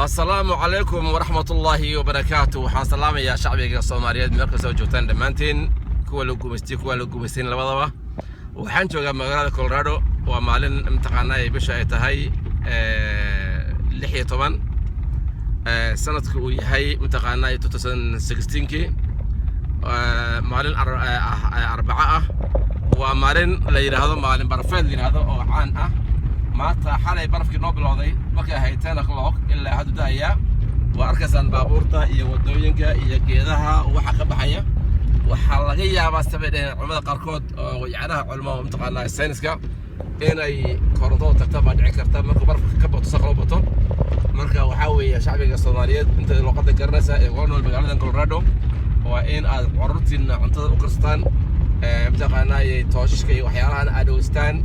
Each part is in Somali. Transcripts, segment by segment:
السلام عليكم ورحمة الله وبركاته. وحان سلام يا شعبي الصوماليين مركز وجوتان دمانتين كوا لو جومستين لبضبة. وحان جوغا مغرادة كولورادو ومالين امتقاناي بشا يتهي لحية طبعا سنة هاي امتقاناي 2016 مالين أربعة ومالين ليرهذا مالين برفيد ليرهذا أو عان maanta xalay barafkii noo bilowday markay ahayd 10 o'clock ilaa hadda daaya waa arkaysan baabuurta iyo wadooyinka iyo geedaha waxa ka baxaya waxa laga yaabaa sababeen culimada qaarkood oo yacnaha culimada mutaqaanaa sayniska inay koronto tagta baa dhici karta marka barafka ka bato saqlo bato marka waxa weeye shacbiga Soomaaliyeed inta loo qada garanaysa ee ku nool magaalada Colorado waa in aad carruurtiina cuntada u karstaan mutaqaanaa tooshishka iyo waxyaalahan aad oostaan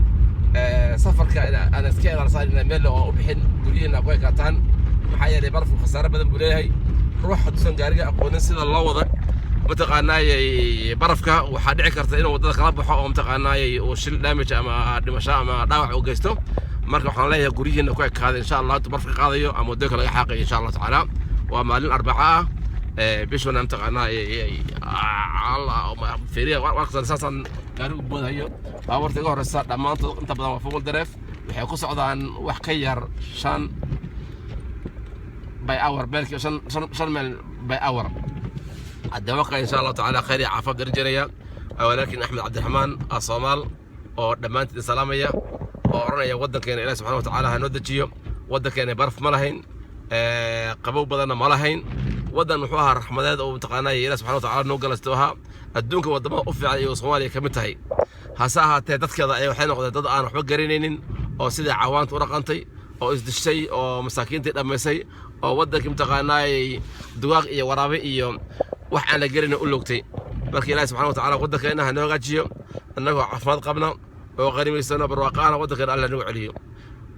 سفرك أنا سكيل على صار إن ميل أو بحين قليلنا أقوى كاتان محيا اللي برفو خسارة بدن بوليه روح تسون جارجة أقول نسيت الله وضع متقناي برفك وحد عكرتين وضد خلاب حق متقناي وشل دامج أما دمشاء أما داوع وجستو مركب حنلاقي قليلنا أقوى هذا إن شاء الله تبرفك هذا أما ودك لا حقي إن شاء الله تعالى ومالين أربعة بيشونا متقناي الله فريق وقت أساسا قالوا بود هيو باورت ugu horeysa dhamaantood inta badan waa fool dareef waxay ku socdaan wax ka yar 5 by hour balki 5 mil by hour hadda waxa insha Allah taala khayr caafad darjariya walakin Ahmed Abdirahman Soomaal oo dhamaantii salaamaya oo oranaya wadankeena Ilaahay subhanahu wa ta'ala ha noo dajiyo wadankeena barf ma lahayn qabow badan ma lahayn wadan wuxuu ahaa raxmadeed oo taqaanay Ilaahay subhanahu wa ta'ala noo galastooha adduunka wadamada u fiican iyo Soomaaliya kamid tahay hasa haatee dadkeeda ay waxay noqdeen dad aan waxba garanaynin oo sida cawaanta u dhaqantay oo isdishay oo masaakiinta dhameysay oo wadanka mutaqaanay duwaaq iyo waraabe iyo wax aan la garanay u lugtay marka Ilaahay subhanahu wa ta'ala wadankeena ha noo hagaajiyo annagoo caafimaad qabna oo qariimaysana barwaaqaana wadankeena Alla nagu celiyo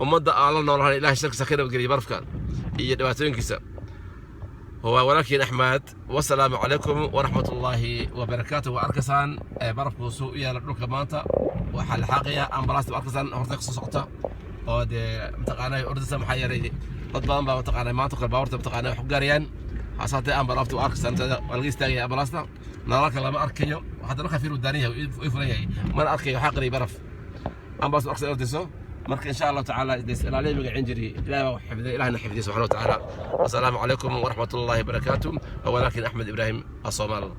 ummadda Alla noolahay Ilaahay shirkiisa ka nabadgeliyo barafka iyo dhibaatooyinkiisa هو ولكن أحمد والسلام عليكم ورحمة الله وبركاته وأركسان برفق سوء يا لك مانتا وحل حقيقة أمبلاس وأركسان هرتك سقطة ود متقانة أردس محيري قطبان بقى متقانة مانتا كالباورت متقانة حجاريان حصلت أمبلاس وأركسان والجيس تاجي أمبلاسنا نراك لما أركيو وحتى نخاف في الدنيا ويفريها من أركيو حقري برف أمبلاس وأركسان أردسو مرك إن شاء الله تعالى يسأل عليه بقى عنجري لا وحفظه إلهنا حفظه سبحانه وتعالى والسلام عليكم ورحمة الله وبركاته ولكن أحمد إبراهيم الصومال.